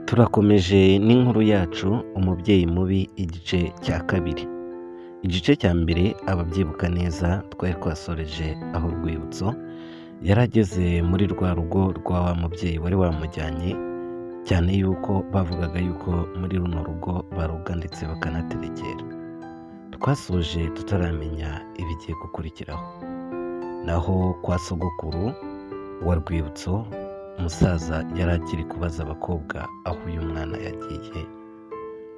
Turakomeje n'inkuru yacu umubyeyi mubi igice cya kabiri. Igice cya mbere ababyibuka neza twari twasoreje aho Rwibutso yari ageze muri rwa rugo rwa wa mubyeyi wari wamujyanye, cyane yuko bavugaga yuko muri runo rugo baroga ndetse bakanaterekera. Twasoje tutaramenya ibigiye gukurikiraho. Naho kwa sogokuru wa Rwibutso, umusaza yari akiri kubaza abakobwa aho uyu mwana yagiye,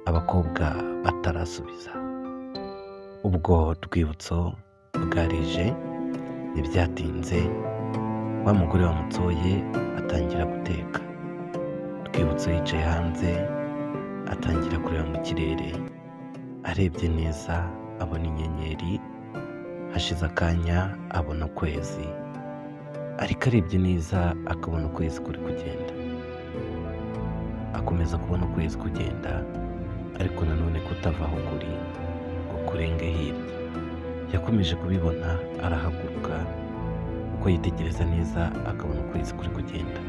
abakobwa batarasubiza. Ubwo Rwibutso bwarije, ntibyatinze wa mugore wamutsoye atangira guteka. Rwibutso yicaye hanze atangira kureba mu kirere, arebye neza abona inyenyeri, hashize akanya abona ukwezi, ariko arebye neza akabona ukwezi kuri kugenda. Akomeza kubona ukwezi kugenda, ariko nanone kutava aho kuri ngo kurenge hirya. Yakomeje kubibona arahaguruka, uko yitegereza neza akabona ukwezi kuri kugenda.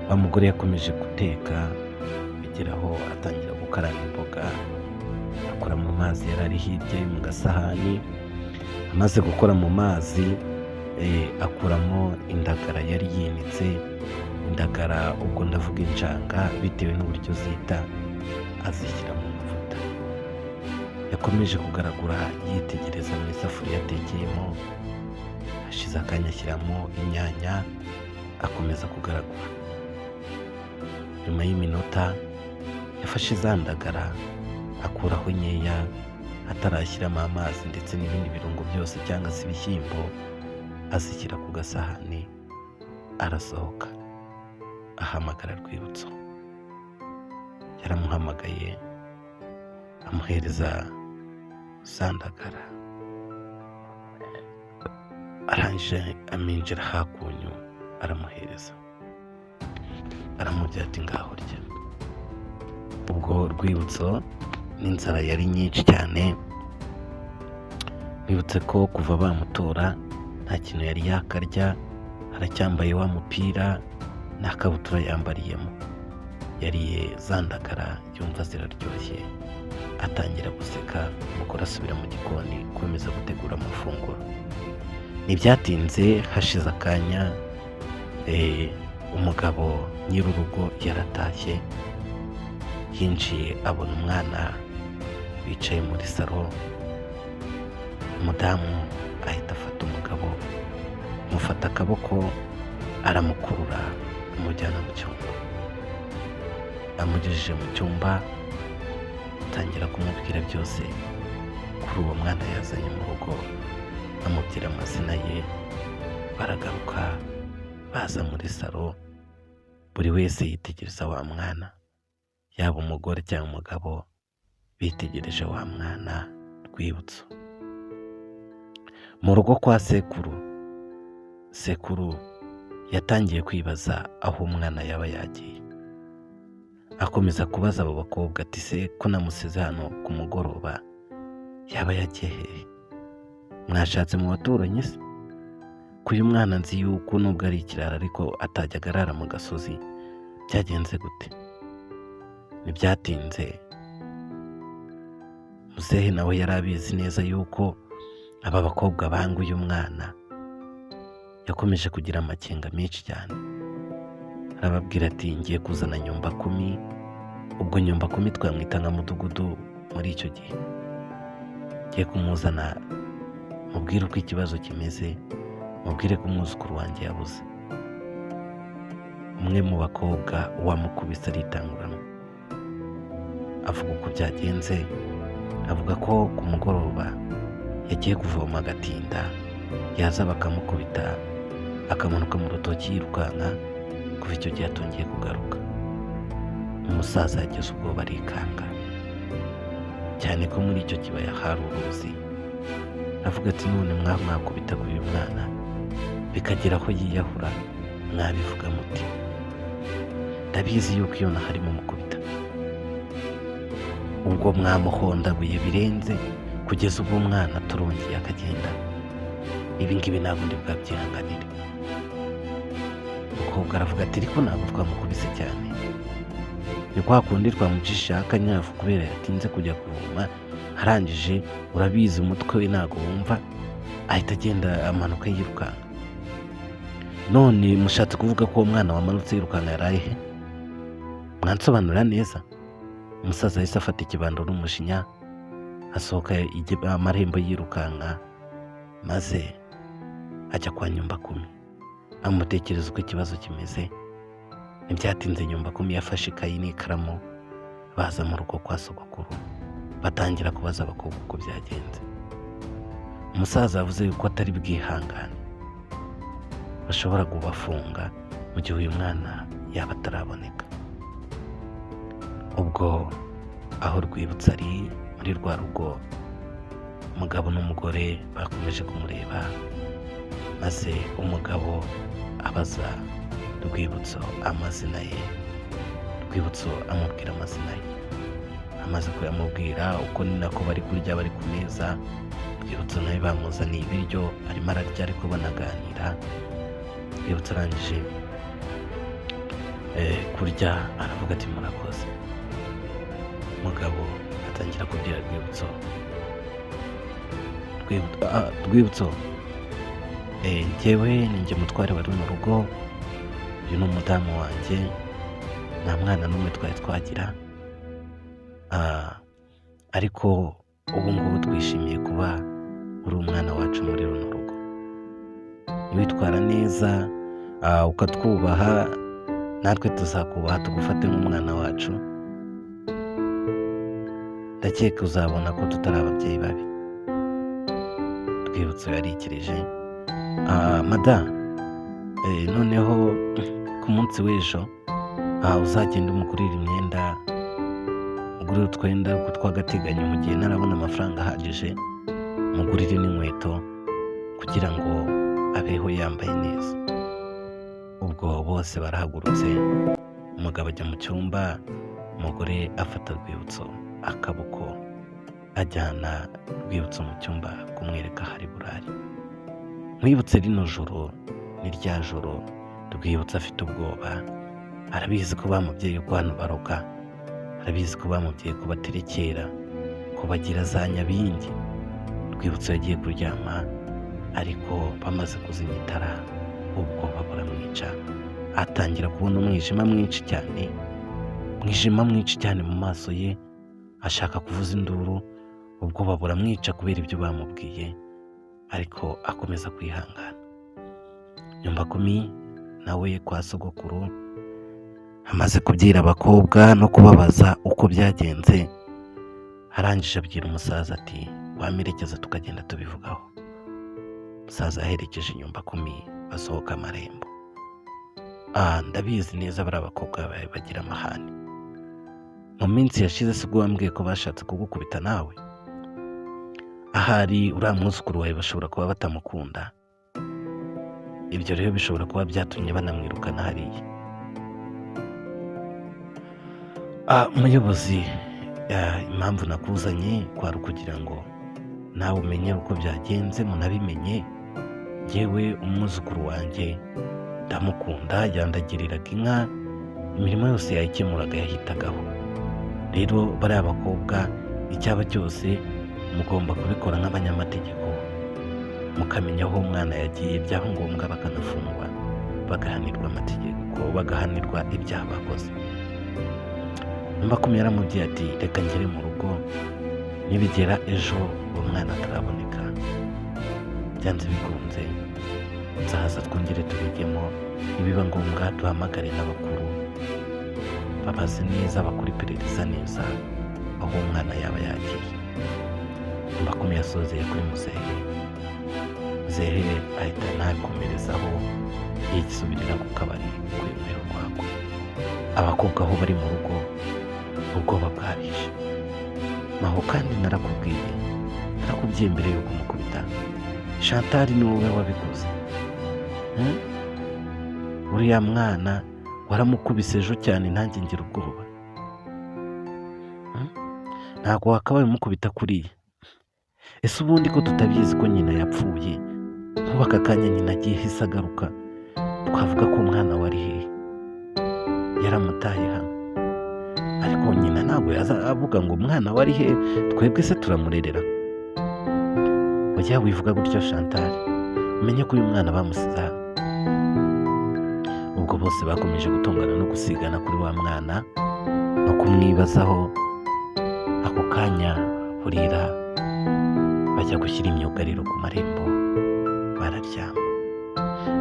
Wa mugore yakomeje guteka bigeraho atangira gukaranga imboga, akora mu mazi yari ari hirya mu gasahani. Amaze gukora mu mazi akuramo indagara yari yinitse. Indagara ubwo ndavuga injanga bitewe n'uburyo zita, azishyira mu mavuta. Yakomeje kugaragura yitegereza mu isafuriya yatekeyemo, hashize akanya ashyiramo inyanya, akomeza kugaragura. Nyuma y'iminota yafashe za ndagara akuraho nkeya atarashyiramo amazi ndetse n'ibindi birungo byose cyangwa se ibishyimbo, azishyira ku gasahani, arasohoka ahamagara Rwibutso. Yaramuhamagaye amuhereza za ndagara, arangije aminjira hakunyu aramuhereza, aramubwira ati ngaho rya. Ubwo Rwibutso n'inzara yari nyinshi cyane, bibutse ko kuva bamutora nta kintu yari yakarya, aracyambaye wa mupira nta kabutura yambariyemo. Yariye za ndagara yumva ziraryoshye, atangira guseka. Umugore asubira mu gikoni gukomeza gutegura amafunguro. Ntibyatinze hashize akanya umugabo nyir'urugo yaratashye, yinjiye abona umwana wicaye muri salo. Umudamu ahita afata umugabo, amufata akaboko, aramukurura amujyana mu cyumba. Amugejeje mu cyumba atangira kumubwira byose kuri uwo mwana yazanye mu rugo, amubwira amazina ye. Baragaruka baza muri salo, buri wese yitegereza wa mwana, yaba umugore cyangwa umugabo bitegereje wa mwana Rwibutso. Mu rugo kwa sekuru yatangiye kwibaza aho umwana yaba yagiye. Akomeza kubaza abo bakobwa ati se ko namusize hano ku mugoroba, yaba yagiye hehe? Mwashatse mu baturanyi se? Ko uyu mwana nzi yuko nubwo ari ikirara ariko atajyaga arara mu gasozi, byagenze gute? Ntibyatinze muzehe nawe yari abizi neza yuko aba bakobwa banga uyu mwana. Yakomeje kugira amakenga menshi cyane, arababwira ati ngiye kuzana nyumba kumi. Ubwo nyumba kumi twamwita nka mudugudu muri icyo gihe. Ngiye kumuzana, mubwire uko ikibazo kimeze, mubwire ko umwuzukuru wanjye yabuze. Umwe mu bakobwa wamukubise aritanguranwa, avuga uko byagenze. Avuga ko ku mugoroba yagiye kuvoma agatinda, yaza bakamukubita, akamanuka mu rutoki yirukanka. Kuva icyo gihe atongeye kugaruka. Umusaza yageze ubwoba arikanga cyane ko muri icyo kibaya hari uruzi. Avuga ati none mwakubitaga uyu mwana bikagera aho yiyahura, mwabivuga muti? Ndabizi yuko iyo naharimo mukubita, ubwo mwamuhondaguye birenze kugeza ubwo umwana turongeye akagenda. Ibi ngibi ntabwo ndi bwabyihanganire. Umukobwa aravuga ati ariko ntabwo twamukubise cyane, ni kwa kundi twamucisha akanyafu kubera yatinze kujya kuvoma, arangije urabizi umutwe we ntabwo wumva, ahita agenda amanuka yirukanka. None mushatse kuvuga ko uwo mwana wamanutse yirukanka yaraye he? Mwansobanurira neza. Umusaza yahise afata ikibando n'umujinya, asohoka amarembo yirukanka, maze ajya kwa Nyumbakumi amutekereza uko ikibazo kimeze. Ntibyatinze Nyumbakumi yafashe ikayi n'ikaramu, baza mu rugo kwa sogokuru, batangira kubaza abakobwa uko byagenze. Umusaza yavuze yuko atari bwihangane, bashobora kubafunga mu gihe uyu mwana yaba ataraboneka. Ubwo aho Rwibutso ari muri rwa rugo, umugabo n'umugore bakomeje kumureba, maze umugabo abaza Rwibutso amazina ye. Rwibutso amubwira amazina ye, amaze kuyamubwira uko ni nako bari kurya bari ku meza. Rwibutso nawe bamuzaniye ibiryo arimo ararya ariko banaganira. Rwibutso arangije kurya aravuga ati murakoze. Umugabo atangira kubwira Rwibutso, njyewe ni njye mutware wari mu rugo, uyu ni umudamu wanjye, nta mwana n'umwe twari twagira, ariko ubu ngubu twishimiye kuba uri umwana wacu muri runo rugo. Niwitwara neza ukatwubaha, natwe tuzakubaha tugufate nk'umwana wacu. Ndakeka uzabona ko tutari ababyeyi babi. Rwibutso yarikirije, mada, noneho ku munsi w'ejo uzagenda umugurira imyenda, ugurira utwenda tw'agateganyo mu gihe ntarabona amafaranga ahagije, mugurire n'inkweto kugira ngo abeho yambaye neza. Ubwo bose barahagurutse, umugabo ajya mu cyumba, umugore afata Rwibutso akaboko ajyana Rwibutso mu cyumba kumwereka hari burari. Mwibutse rino joro ni rya joro Rwibutso afite ubwoba, arabizi ko bamubwiye ko hano baroga, arabizi ko bamubwiye ko baterekera, ko bagira za nyabingi. Rwibutso yagiye kuryama, ariko bamaze kuzimya itara ubwoba buramwica, atangira kubona umwijima mwinshi cyane mu maso ye, ashaka kuvuza induru, ubwoba buramwica kubera ibyo bamubwiye, ariko akomeza kwihangana. Nyumbakumi nawe kwa sogokuru amaze kubwira abakobwa no kubabaza uko byagenze, arangije abwira umusaza ati wamerekeza tukagenda tubivugaho. Umusaza aherekeje Nyumbakumi basohoka amarembo. Ndabizi neza bari abakobwa bagira amahane. Mu minsi yashize sibwo wambwiye ko bashatse kugukubita nawe? Ahari uriya mwuzukuru wawe bashobora kuba batamukunda, ibyo rero bishobora kuba byatumye banamwirukana hariya. Umuyobozi, impamvu nakuzanye kwari ukugira ngo nawe umenye uko byagenze, munabimenye. Yewe umwuzukuru wanjye ndamukunda, yandagiriraga inka, imirimo yose yayikemuraga yahitagaho. Rero bariya abakobwa icyaba cyose mugomba kubikora nk'abanyamategeko, mukamenya aho umwana yagiye, byaba ngombwa bakanafungwa, bagahanirwa amategeko, bagahanirwa ibyaha bakoze. Nyumbakumi yaramubwiye ati reka ngere mu rugo, nibigera ejo uwo mwana ataraboneka, byanze bikunze nzahaza twongere tubigemo, nibiba ngombwa duhamagare n'abakuru babaze neza, bakora iperereza neza aho umwana yaba yagiye. Nyumbakumi yasozeye kuri muzehe. Muzehe ahita ntakomerezaho, yisubirira ku kabari kwinywera urwagwa. Abakobwa aho bari mu rugo ubwoba bwabishe. Maho kandi narakubwiye mbere yo kumukubita, Chantal ni wowe wabikoze. Uriya mwana waramukubise ejo cyane, nanjye ngira ubwoba. Ntabwo wakabaye umukubita kuriya. Ese ubundi ko tutabizi ko nyina yapfuye, nkuba aka kanya nyina agiye hise agaruka, twavuga ko umwana wari hehe? Yaramutaye hano. ariko nyina ntabwo avuga ngo umwana we ari he, twebwe se turamurerera. Oya wivuga gutyo Chantal, umenye ko uyu mwana bamusize hano. Ubwo bose bakomeje gutongana no gusigana kuri wa mwana no kumwibazaho. Ako kanya burira bajya gushyira imyugariro ku marembo bararyama.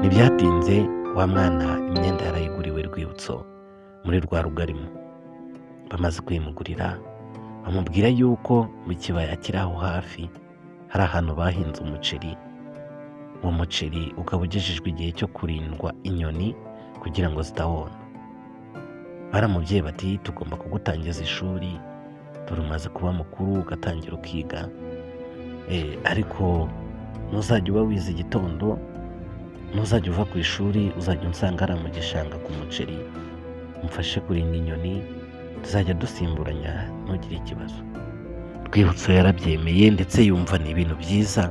Ntibyatinze wa mwana imyenda yarayiguriwe Rwibutso muri rwa rugarimo. Bamaze kuyimugurira bamubwira yuko mu kibaya kiri aho hafi hari ahantu bahinze umuceri. Uwo muceri ukaba ugejejwe igihe cyo kurindwa inyoni kugira ngo zitawona. Baramubwiye bati tugomba kugutangiza ishuri, dore umaze kuba mukuru ugatangira ukiga, ariko ntuzajya uba wize igitondo, ntuzajya uva ku ishuri, uzajya unsanga hariya mu gishanga ku muceri, umfashe kurinda inyoni, tuzajya dusimburanya ntugire ikibazo. Rwibutso yarabyemeye ndetse yumva ni ibintu byiza.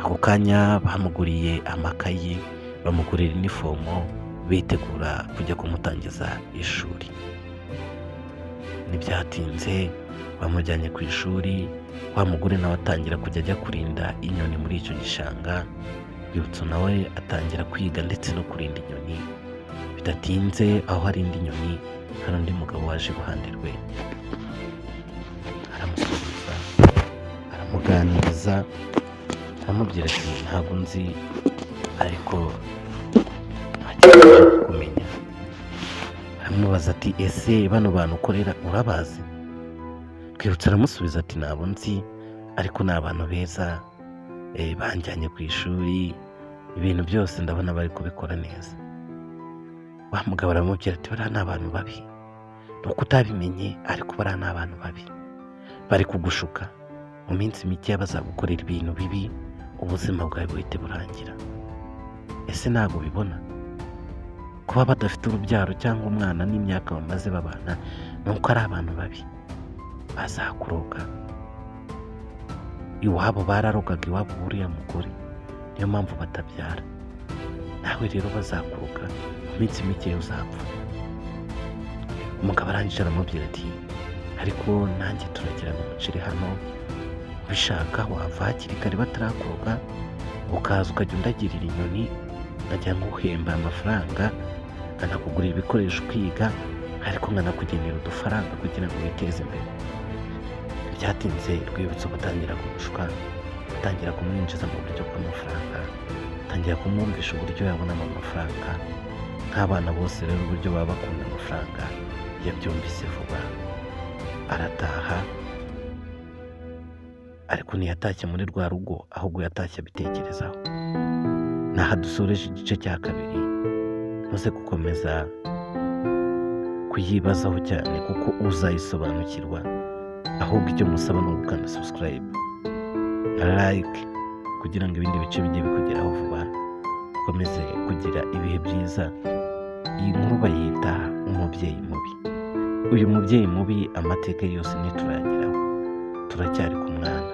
Ako kanya bamuguriye amakayi, bamugurira inifomo, bitegura kujya kumutangiza ishuri. Ntibyatinze bamujyanye ku ishuri, wa mugore nawe atangira kujya ajya kurinda inyoni muri icyo gishanga. Rwibutso nawe atangira kwiga ndetse no kurinda inyoni. Bidatinze aho hari indi nyoni, hari undi mugabo waje iruhande rwe, aramusubiza, aramuganiriza, aramubwira ati ntabwo nzi ariko ntakibaje kumenya. Aramubaza ati ese bano bantu ukorera urabazi? Rwibutso aramusubiza ati ntabwo nzi ariko ni abantu beza, banjyanye ku ishuri, ibintu byose ndabona bari kubikora neza. Wa mugabo aramubwira ati bariya ni abantu babi, nuko utabimenye ariko bariya ni abantu babi, bari kugushuka, mu minsi mike bazagukorera ibintu bibi, ubuzima bwawe buhite burangira. Ese ntabwo ubibona? Kuba badafite urubyaro cyangwa umwana n'imyaka bamaze babana, nuko ari abantu babi, bazakuroga. Iwabo bararogaga iwabo buriya mugore, niyo mpamvu batabyara. Nawe rero bazakuroga, mu minsi mike uzapfa. Umugabo arangije aramubwira ati ariko nanjye turagirana umuceri hano, ubishaka wava hakiri kare batarakuroga, ukaza ukajya undagirira inyoni, nkajya nguhemba amafaranga, nkanakugurira ibikoresho ukiga, ariko nkanakugenera udufaranga kugira ngo witeze imbere. Byatinze Rwibutso gutangira kumushuka, gutangira kumwinjiza mu buryo bw'amafaranga, gutangira kumwumvisha uburyo yabonamo amafaranga. Nk'abana bose rero uburyo baba bakunda amafaranga, yabyumvise vuba arataha. Ariko ntiyatashye muri rwa rugo, ahubwo yatashye abitekerezaho. Naha dusoreje igice cya kabiri, muze gukomeza kuyibazaho cyane kuko uzayisobanukirwa. Ahubwo icyo musaba ni ugukanda subscribe na like kugira ngo ibindi bice bijye bikugeraho vuba, ukomeze kugira ibihe byiza. Iyi nkuru bayita umubyeyi mubi. Uyu mubyeyi mubi amateka yose ntiturageraho, turacyari ku mwana.